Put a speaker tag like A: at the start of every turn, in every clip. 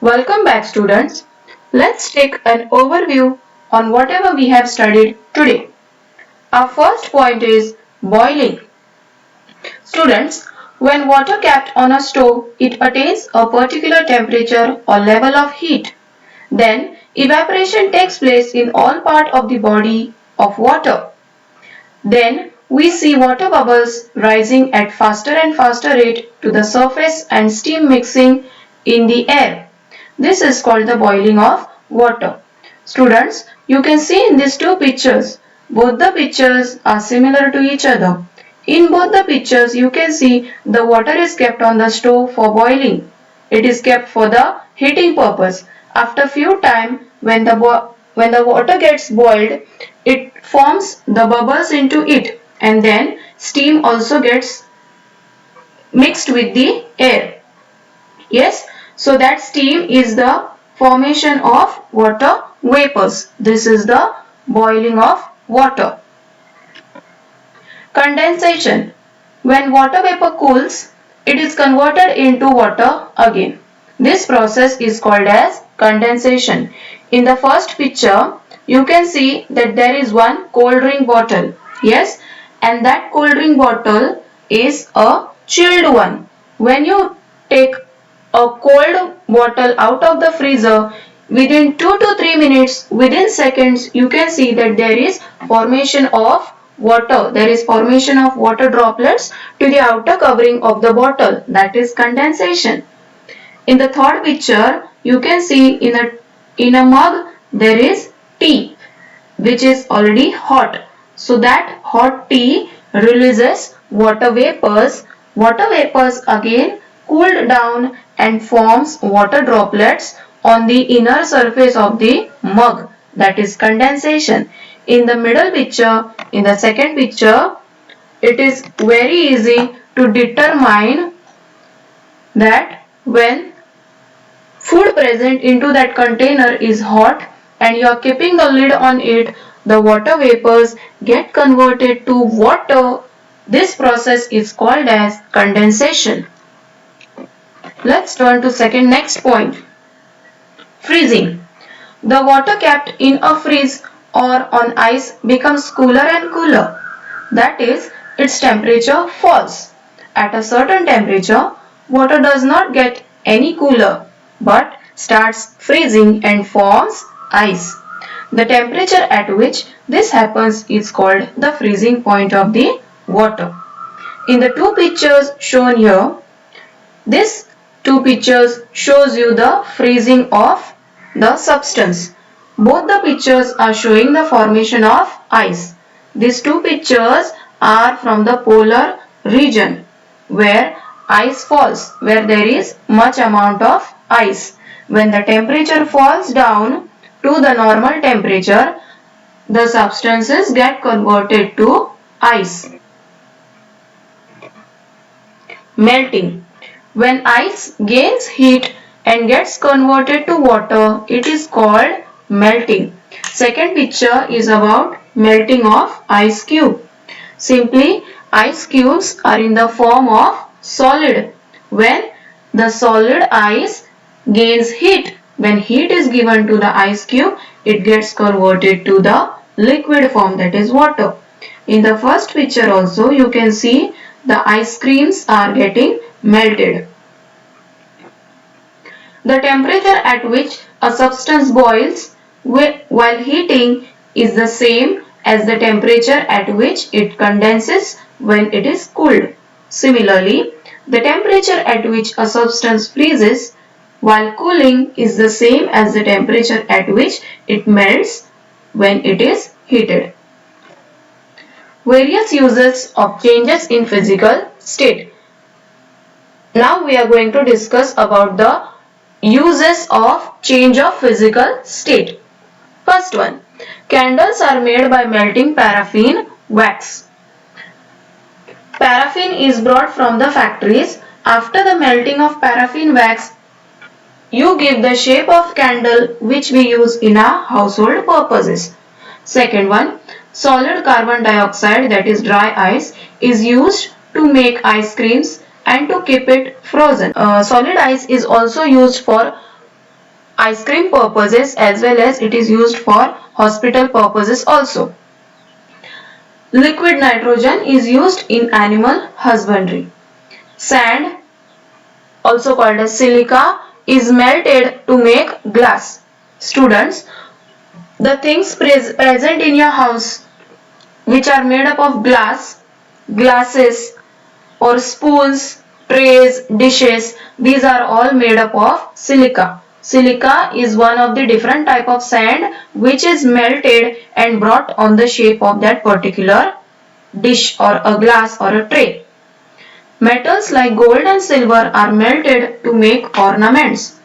A: Welcome back, students. Let's take an overview on whatever we have studied today. Our first point is boiling. Students, when water kept on a stove, it attains a particular temperature or level of heat. Then evaporation takes place in all part of the body of water. Then we see water bubbles rising at faster and faster rate to the surface and steam mixing in the air. This is called the boiling of water. Students, you can see in these two pictures, both the pictures are similar to each other. In both the pictures, you can see the water is kept on the stove for boiling. It is kept for the heating purpose. After few time, when the water gets boiled, it forms the bubbles into it, and then steam also gets mixed with the air. Yes, so that steam is the formation of water vapors. This is the boiling of water. Condensation. When water vapor cools, it is converted into water again. This process is called as condensation. In the first picture, you can see that there is one cold drink bottle. Yes, and that cold drink bottle is a chilled one. When you take a cold bottle out of the freezer, within 2 to 3 minutes, within seconds, you can see that there is formation of water. There is formation of water droplets to the outer covering of the bottle. That is condensation. In the third picture, you can see in a mug there is tea which is already hot. So that hot tea releases water vapors. Water vapors again cooled down and forms water droplets on the inner surface of the mug. That is condensation. In the middle picture, in the second picture, it is very easy to determine that when food present into that container is hot and you are keeping the lid on it, the water vapors get converted to water. This process is called as condensation. Let's turn to next point. Freezing. The water kept in a freeze or on ice becomes cooler and cooler. That is, its temperature falls. At a certain temperature, water does not get any cooler but starts freezing and forms ice. The temperature at which this happens is called the freezing point of the water. In the two pictures shown here, this two pictures shows you the freezing of the substance. Both the pictures are showing the formation of ice. These two pictures are from the polar region where ice falls, where there is much amount of ice. When the temperature falls down to the normal temperature, the substances get converted to ice. Melting. When ice gains heat and gets converted to water, it is called melting. Second picture is about melting of ice cube. Simply, ice cubes are in the form of solid. When the solid ice gains heat, when heat is given to the ice cube, it gets converted to the liquid form, that is water. In the first picture also, you can see the ice creams are getting melted. The temperature at which a substance boils while heating is the same as the temperature at which it condenses when it is cooled. Similarly, the temperature at which a substance freezes while cooling is the same as the temperature at which it melts when it is heated. Various uses of changes in physical state. Now we are going to discuss about the uses of change of physical state. First one, candles are made by melting paraffin wax. Paraffin is brought from the factories. After the melting of paraffin wax, you give the shape of candle which we use in our household purposes. Second one, solid carbon dioxide, that is dry ice, is used to make ice creams and to keep it frozen. Solid ice is also used for ice cream purposes as well as it is used for hospital purposes also. Liquid nitrogen is used in animal husbandry. Sand, also called as silica, is melted to make glass. Students, the things present in your house which are made up of glass, glasses or spoons, trays, dishes, these are all made up of silica. Silica is one of the different type of sand which is melted and brought on the shape of that particular dish or a glass or a tray. Metals like gold and silver are melted to make ornaments.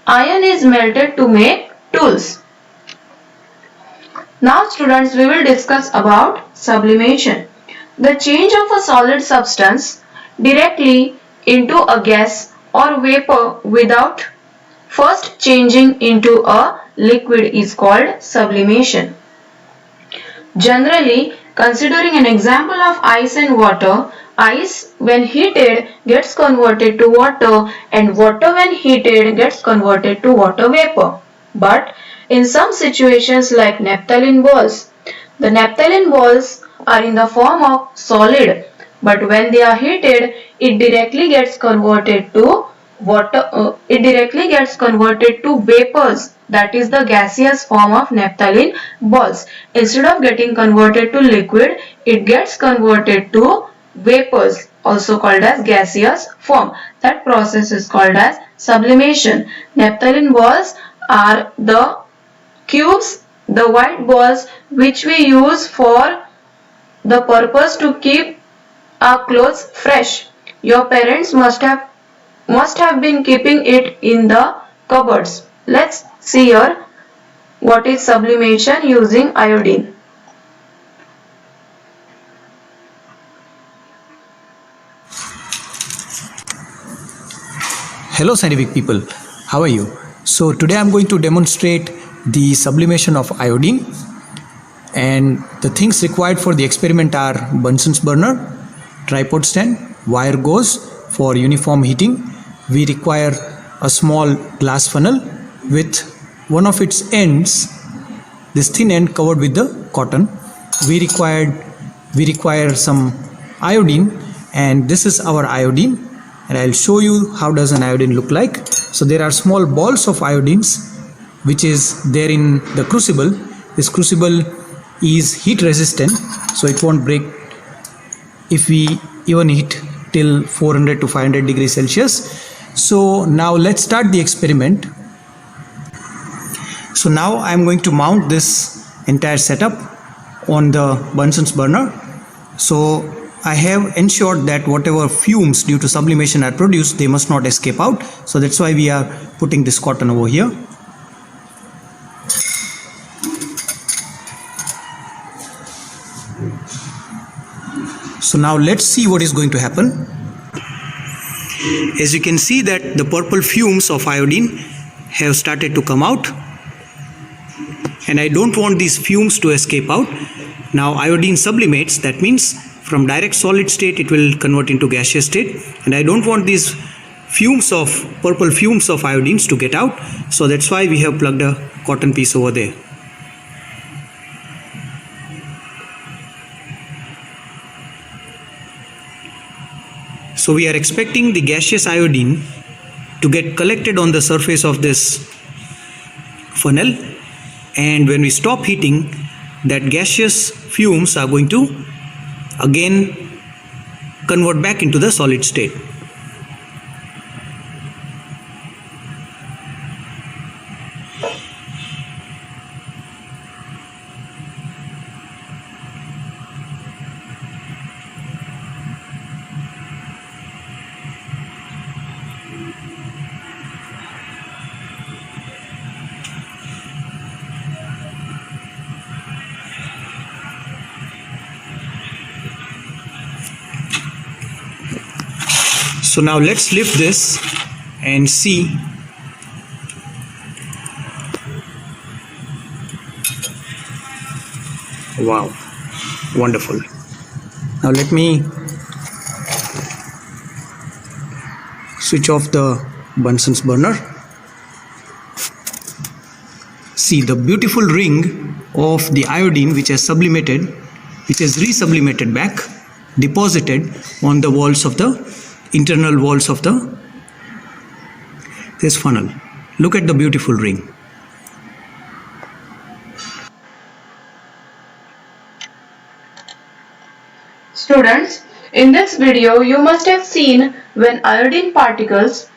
A: Iron is melted to make tools. Now students, we will discuss about sublimation. The change of a solid substance directly into a gas or vapor without first changing into a liquid is called sublimation. Generally, considering an example of ice and water, ice when heated gets converted to water and water when heated gets converted to water vapor. But in some situations like naphthalene balls, the naphthalene balls are in the form of solid, but when they are heated, it directly gets converted to vapors, that is the gaseous form of naphthalene balls. Instead of getting converted to liquid, it gets converted to vapors, also called as gaseous form. That process is called as sublimation. Naphthalene balls are the cubes, the white balls which we use for the purpose to keep our clothes fresh. Your parents must have been keeping it in the cupboards. Let's see here what is sublimation using iodine.
B: Hello scientific people, how are you? So today I'm going to demonstrate the sublimation of iodine, and the things required for the experiment are Bunsen's burner, tripod stand, wire gauze for uniform heating. We require a small glass funnel with one of its ends, this thin end covered with the cotton. We require some iodine, and this is our iodine, and I'll show you how does an iodine look like. So there are small balls of iodines which is there in the crucible. This crucible is heat resistant, so it won't break if we even heat till 400 to 500 degrees Celsius. So now let's start the experiment. So now I'm going to mount this entire setup on the Bunsen's burner. So I have ensured that whatever fumes due to sublimation are produced, they must not escape out. So that's why we are putting this cotton over here. So now let's see what is going to happen. As you can see that the purple fumes of iodine have started to come out, and I don't want these fumes to escape out. Now iodine sublimates, that means from direct solid state it will convert into gaseous state, and I don't want these purple fumes of iodines to get out, so that's why we have plugged a cotton piece over there. So we are expecting the gaseous iodine to get collected on the surface of this funnel, and when we stop heating, that gaseous fumes are going to again convert back into the solid state. So now let's lift this and see. Wow, wonderful. Now let me switch off the Bunsen's burner. See the beautiful ring of the iodine which has sublimated, which is resublimated back, deposited on the walls of the internal walls of this funnel. Look at the beautiful ring.
A: Students, in this video you must have seen when iodine particles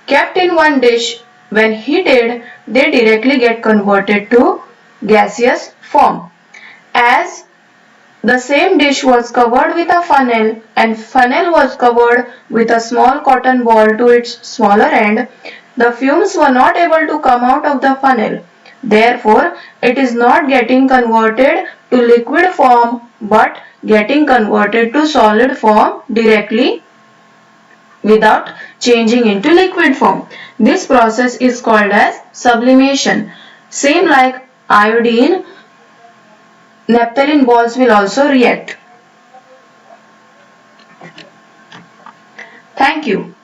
A: kept in one dish, when heated, they directly get converted to gaseous form. As the same dish was covered with a funnel and funnel was covered with a small cotton ball to its smaller end, the fumes were not able to come out of the funnel. Therefore, it is not getting converted to liquid form but getting converted to solid form directly without changing into liquid form. This process is called as sublimation. Same like iodine, naphthalene balls will also react. Thank you.